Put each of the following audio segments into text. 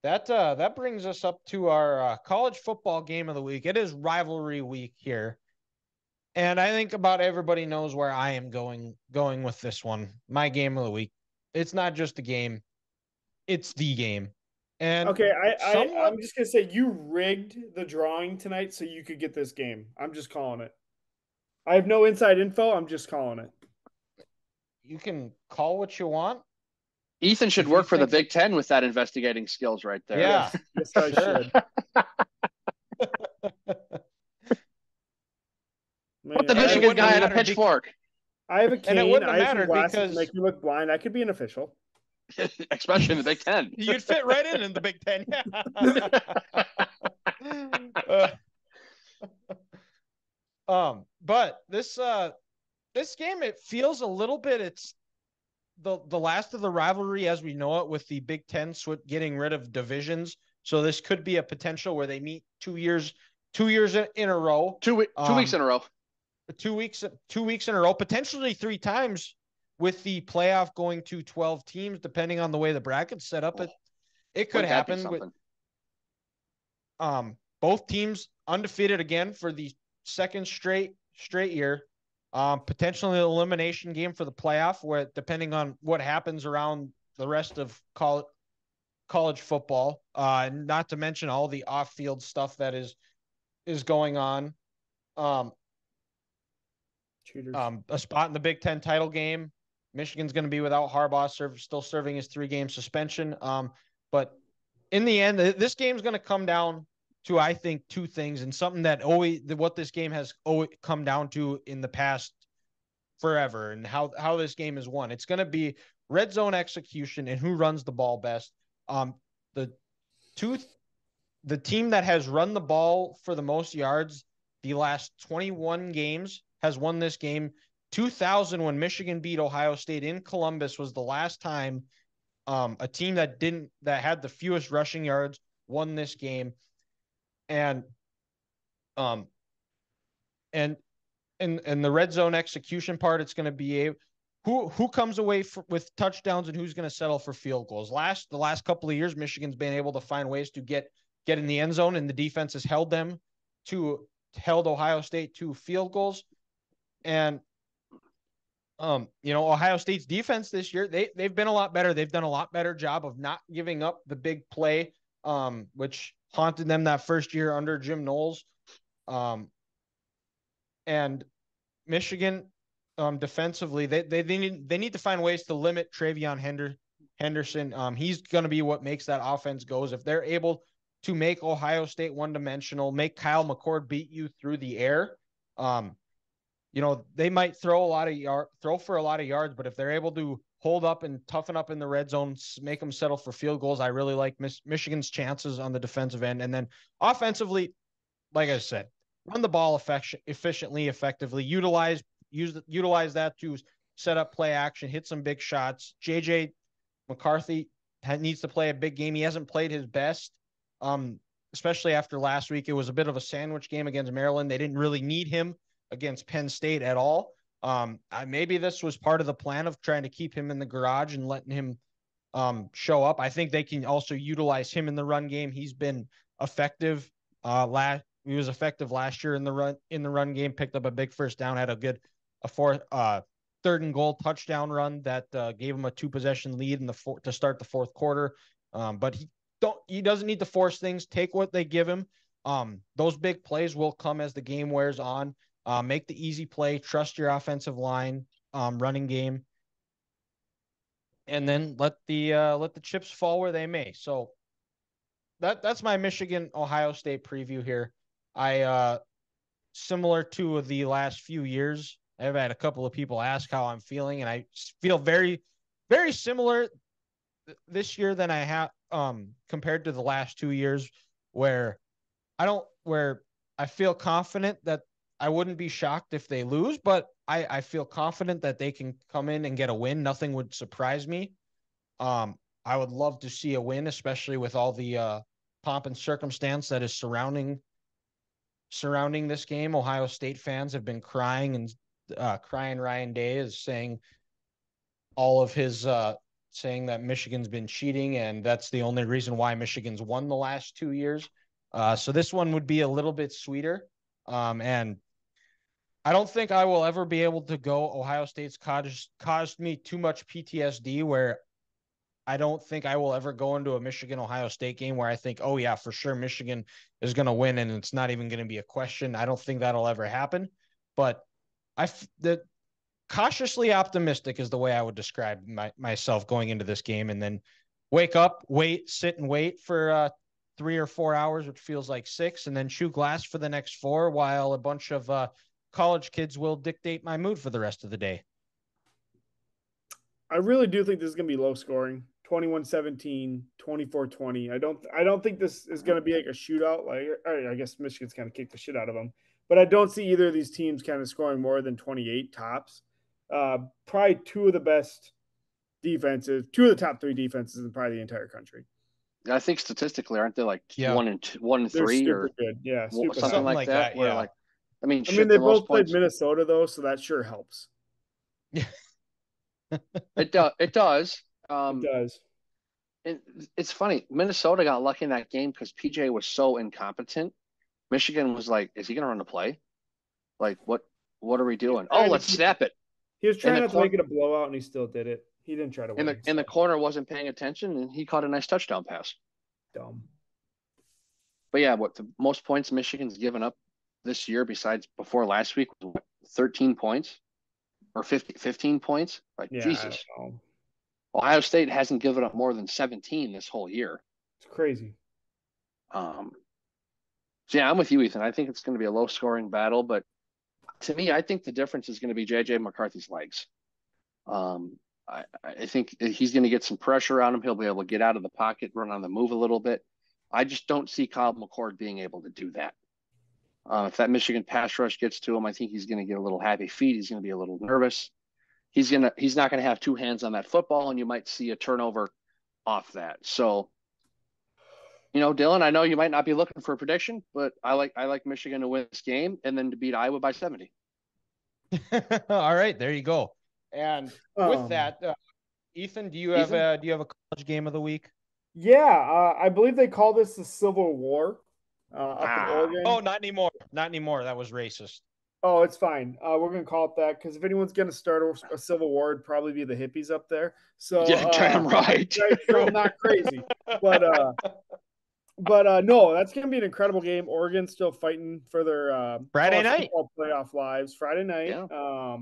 That brings us up to our college football game of the week. It is rivalry week here, and I think about everybody knows where I am going with this one. My game of the week. It's not just a game; it's the game, and Okay, somewhat I'm just gonna say you rigged the drawing tonight so you could get this game. I'm just calling it. I have no inside info. I'm just calling it. you can call what you want Ethan should if you work for the think. Big Ten with that investigating skills right there. Yeah, Yes, yes, I sure. should. Put Man, the And it Michigan wouldn't have guy on a mattered pitchfork, I have a and it cane. wouldn't have I have some mattered glasses to because make me look blind. I could be an official. especially in the Big Ten. you'd fit right in the Big Ten. But this game it feels a little bit it's the last of the rivalry as we know it with the Big Ten getting rid of divisions. So this could be a potential where they meet 2 years in a row. 2 weeks in a row. 2 weeks in a row, potentially three times with the playoff going to 12 teams, depending on the way the bracket's set up. It could Wouldn't that be happen with something? both teams undefeated again for the second straight year. Potentially an elimination game for the playoff, where depending on what happens around the rest of college football, not to mention all the off-field stuff that is going on. Cheaters. A spot in the Big Ten title game. Michigan's going to be without Harbaugh, still serving his 3-game suspension. But in the end, this game's going to come down to, I think, two things, and something that what this game has always come down to in the past forever, and how this game is won. It's going to be red zone execution and who runs the ball best. The two, the team that has run the ball for the most yards the last 21 games has won this game. 2000, when Michigan beat Ohio State in Columbus, was the last time a team that had the fewest rushing yards won this game. And um and and the red zone execution part, it's going to be who comes away with touchdowns and who's going to settle for field goals. The last couple of years, Michigan's been able to find ways to get in the end zone, and the defense has held Ohio State to field goals. And Ohio State's defense this year, they've been a lot better. They've done a lot better job of not giving up the big play, which haunted them that first year under Jim Knowles. And Michigan, defensively, they need to find ways to limit TreVeyon Henderson. He's going to be what makes that offense goes. If they're able to make Ohio State one-dimensional, make Kyle McCord beat you through the air, they might throw for a lot of yards, but if they're able to hold up and toughen up in the red zone, make them settle for field goals, I really like Michigan's chances on the defensive end. And then offensively, like I said, run the ball efficiently, effectively, utilize that to set up play action, hit some big shots. JJ McCarthy needs to play a big game. He hasn't played his best, especially after last week. It was a bit of a sandwich game against Maryland. They didn't really need him against Penn State at all. Maybe this was part of the plan of trying to keep him in the garage and letting him show up. I think they can also utilize him in the run game. He's been effective. He was effective last year in the run game. Picked up a big first down. Had a third and goal touchdown run that gave him a 2-possession lead to start the fourth quarter. But he doesn't need to force things. Take what they give him. Those big plays will come as the game wears on. Make the easy play. Trust your offensive line, running game, and then let the chips fall where they may. So that's my Michigan Ohio State preview here. I similar to the last few years, I've had a couple of people ask how I'm feeling, and I feel very, very similar this year than I have compared to the last 2 years, where I feel confident that I wouldn't be shocked if they lose, but I feel confident that they can come in and get a win. Nothing would surprise me. I would love to see a win, especially with all the pomp and circumstance that is surrounding this game. Ohio State fans have been crying, and crying Ryan Day is saying all of his saying that Michigan's been cheating, and that's the only reason why Michigan's won the last 2 years. So this one would be a little bit sweeter. And I don't think I will ever be able to go. Ohio State's caused me too much PTSD where I don't think I will ever go into a Michigan-Ohio State game where I think, oh, yeah, for sure Michigan is going to win and it's not even going to be a question. I don't think that'll ever happen. But the cautiously optimistic is the way I would describe myself going into this game, and then wake up, sit and wait for 3 or 4 hours, which feels like 6, and then chew glass for the next 4 while a bunch of college kids will dictate my mood for the rest of the day. I really do think this is going to be low scoring. 21-17, 24-20. I don't think this is going to be like a shootout. Like, I guess Michigan's kind of kicked the shit out of them, but I don't see either of these teams kind of scoring more than 28 tops. Probably two of the best defenses, two of the top 3 defenses in probably the entire country. I think statistically, aren't they like 1 and 3 super or good. Yeah, super something like that? Where yeah. like, they both played Minnesota though, so that sure helps. Yeah, it does. It does. It's funny. Minnesota got lucky in that game because PJ was so incompetent. Michigan was like, "Is he going to run the play? Like, what are we doing? Oh, let's snap it." He was trying not to make it a blowout, and he still did it. He didn't try to win. And the corner wasn't paying attention, and he caught a nice touchdown pass. Dumb. But yeah, what the most points Michigan's given up this year, besides before last week, was 13 points or 15 points. Like, yeah, Jesus. Ohio State hasn't given up more than 17 this whole year. It's crazy. So yeah, I'm with you, Ethan. I think it's going to be a low-scoring battle, but to me, I think the difference is going to be J.J. McCarthy's legs. I think he's going to get some pressure on him. He'll be able to get out of the pocket, run on the move a little bit. I just don't see Kyle McCord being able to do that. If that Michigan pass rush gets to him, I think he's going to get a little happy feet. He's going to be a little nervous. He's not going to have 2 hands on that football, and you might see a turnover off that. So, Dylan, I know you might not be looking for a prediction, but I like Michigan to win this game and then to beat Iowa by 70. All right, there you go. And with that, Ethan, do you have a college game of the week? Yeah, I believe they call this the Civil War up in Oregon. Oh, not anymore. Not anymore. That was racist. Oh, it's fine. We're going to call it that because if anyone's going to start a civil war, it'd probably be the hippies up there. So yeah, damn right. I'm not crazy, but no, that's going to be an incredible game. Oregon's still fighting for their Friday night playoff lives. Friday night. Yeah.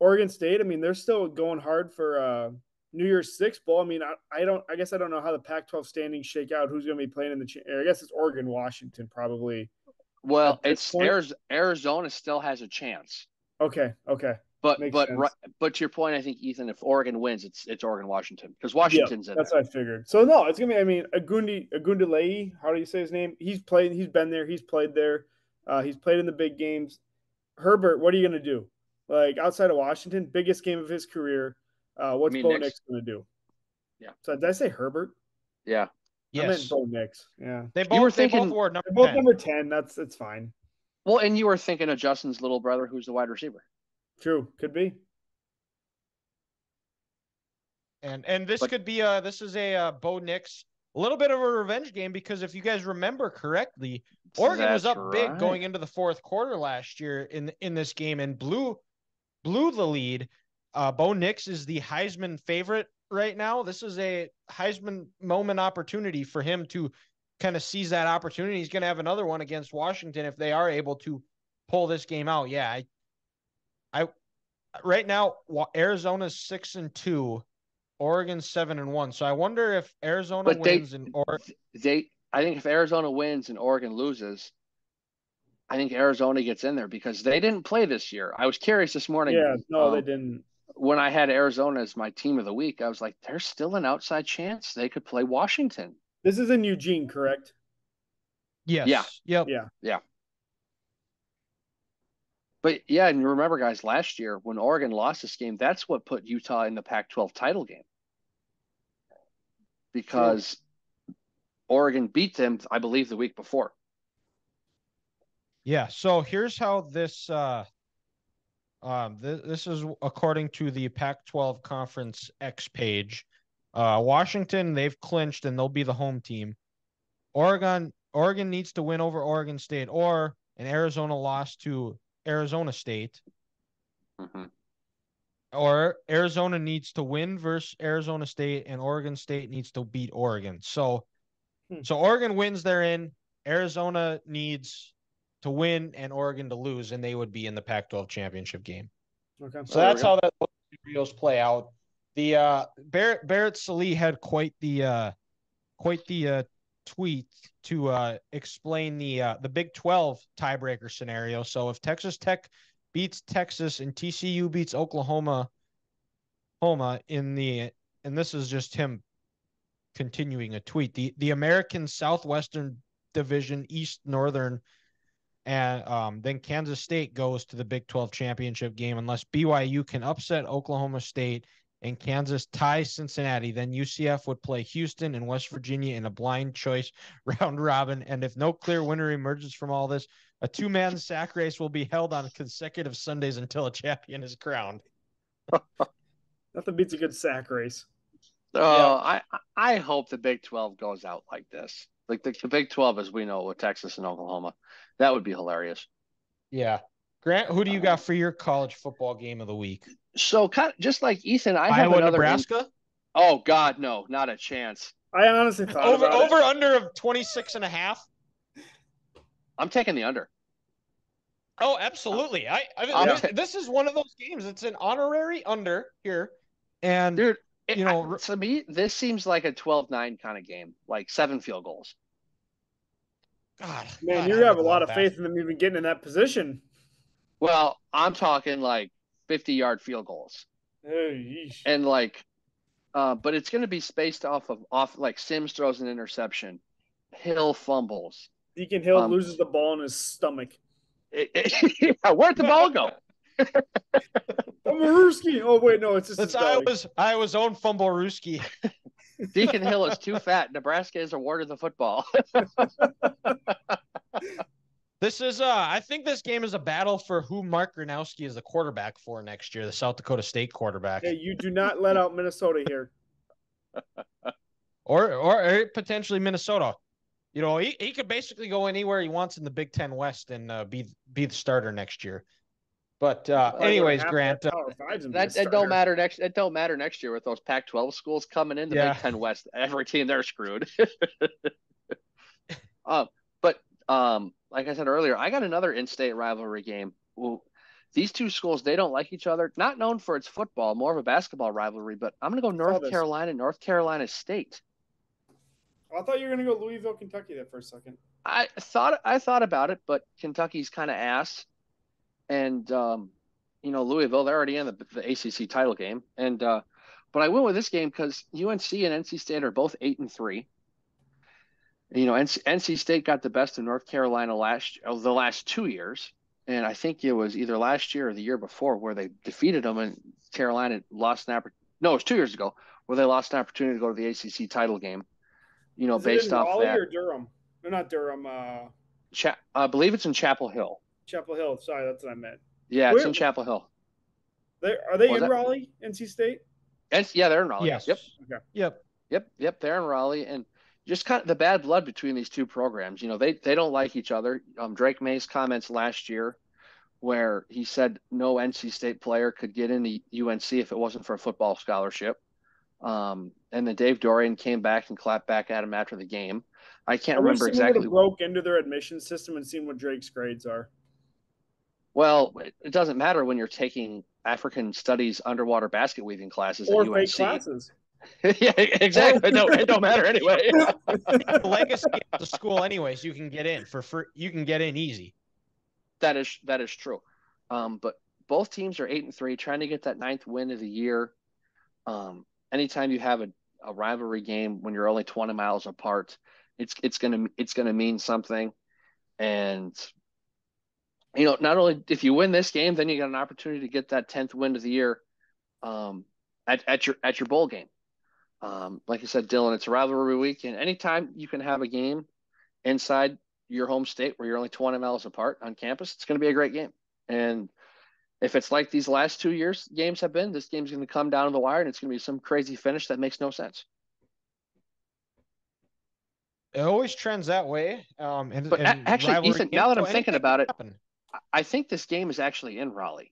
Oregon State. I mean, they're still going hard for New Year's Six bowl. I mean, I guess I don't know how the Pac-12 standings shake out. Who's going to be playing in the? I guess it's Oregon, Washington, probably. Well, it's Arizona still has a chance. Okay. But to your point, I think, Ethan, if Oregon wins, it's Oregon Washington because Washington's in. That's what I figured. So no, it's gonna be. I mean, Agundalei, how do you say his name? He's played. He's been there. He's played there. He's played in the big games. Herbert, what are you gonna do? Like outside of Washington, biggest game of his career. What's Bo Nix gonna do? Yeah. So did I say Herbert? Yeah. Yes. I meant Bo Nix. Yeah. They both were number 10. It's fine. Well, and you were thinking of Justin's little brother, who's the wide receiver. True, could be. And this could be this is a Bo Nix, a little bit of a revenge game because if you guys remember correctly, Oregon was up big going into the fourth quarter last year in this game and blew the lead. Bo Nix is the Heisman favorite right now. This is a Heisman moment opportunity for him to kind of seize that opportunity. He's going to have another one against Washington if they are able to pull this game out. Yeah, I right now Arizona's 6-2, Oregon's 7-1. So I wonder if Arizona wins and I think if Arizona wins and Oregon loses, I think Arizona gets in there because they didn't play this year. I was curious this morning. Yeah, no, they didn't. When I had Arizona as my team of the week, I was like, there's still an outside chance they could play Washington. This is in Eugene, correct? Yes. Yeah. Yep. Yeah. But yeah, and remember, guys, last year when Oregon lost this game, that's what put Utah in the Pac-12 title game. Because Oregon beat them, I believe, the week before. Yeah, so here's how this this is according to the Pac-12 Conference X page. Washington, they've clinched and they'll be the home team. Oregon needs to win over Oregon State, or an Arizona loss to Arizona State. Mm-hmm. Or Arizona needs to win versus Arizona State, and Oregon State needs to beat Oregon. So Oregon wins, they're in. Arizona needs to win and Oregon to lose, and they would be in the Pac-12 championship game. Okay. So that's how those scenarios play out. The Barrett Sallee had quite the tweet to explain the Big 12 tiebreaker scenario. So if Texas Tech beats Texas and TCU beats Oklahoma and this is just him continuing a tweet. The American Southwestern Division East Northern, and then Kansas State goes to the Big 12 championship game unless BYU can upset Oklahoma State and Kansas ties Cincinnati. Then UCF would play Houston and West Virginia in a blind choice round robin. And if no clear winner emerges from all this, a two-man sack race will be held on consecutive Sundays until a champion is crowned. Nothing beats a good sack race. I hope the Big 12 goes out like this. Like the Big 12 as we know with Texas and Oklahoma. That would be hilarious. Yeah. Grant, who do you got for your college football game of the week? So kind of just like Ethan, I have Iowa, another Nebraska? Oh God, no, not a chance. I honestly thought over about it. under of 26.5. I'm taking the under. Oh, absolutely. This is one of those games. It's an honorary under here. And dude, to me, this seems like a 12-9 kind of game, like 7 field goals. Man, you have a lot of faith in them even getting in that position. Well, I'm talking like 50-yard field goals. And like, but it's going to be spaced off like Sims throws an interception, Hill fumbles. Deacon Hill loses the ball in his stomach. Where'd the ball go? Fumblerooski. Oh wait, no, it's just Iowa's own Fumblerooski. Deacon Hill is too fat. Nebraska is awarded the football. This is I think this game is a battle for who Mark Gronowski is the quarterback for next year, the South Dakota State quarterback. Hey, you do not let out Minnesota here. or potentially Minnesota. You know, he could basically go anywhere he wants in the Big Ten West and be the starter next year. But anyways, Grant, that don't matter next. It don't matter next year with those Pac-12 schools coming in the Big Ten West. Every team they're screwed. Like I said earlier, I got another in-state rivalry game. Well, these two schools, they don't like each other. Not known for its football, more of a basketball rivalry. But I'm going to go North Carolina State. I thought you were going to go Louisville, Kentucky there for a second. I thought about it, but Kentucky's kind of ass. And, Louisville, they're already in the ACC title game. And but I went with this game because UNC and NC State are both 8-3. NC State got the best of North Carolina the last 2 years. And I think it was either last year or the year before where they defeated them and Carolina lost an opportunity. No, it was 2 years ago where they lost an opportunity to go to the ACC title game. Based off Raleigh that. Or Durham? No, not Durham. I believe it's in Chapel Hill. Chapel Hill. Sorry, that's what I meant. Yeah, it's in Chapel Hill. Are they in Raleigh, NC State? Yeah, they're in Raleigh. Yes. Yep. Okay. Yep. They're in Raleigh, and just kind of the bad blood between these two programs. They don't like each other. Drake May's comments last year, where he said no NC State player could get into UNC if it wasn't for a football scholarship. And then Dave Dorian came back and clapped back at him after the game. I can't remember exactly. Broke into their admission system and seen what Drake's grades are. Well, it doesn't matter when you're taking African studies underwater basket weaving classes or at UNC. fake classes. Yeah, exactly. No, it don't matter anyway. The legacy of the school, anyways, you can get in for free. You can get in easy. That is true. But both teams are 8-3, trying to get that 9th win of the year. Anytime you have a rivalry game when you're only 20 miles apart, it's gonna mean something. And not only if you win this game, then you got an opportunity to get that 10th win of the year at your bowl game. Like I said, Dylan, it's a rivalry week, and anytime you can have a game inside your home state where you're only 20 miles apart on campus, it's going to be a great game. And If it's like these last 2 years games have been, this game's going to come down to the wire and it's going to be some crazy finish that makes no sense. It always trends that way. But And actually, rivalry Ethan, games, now that so I'm thinking anything about can it, happen. I think this game is actually in Raleigh.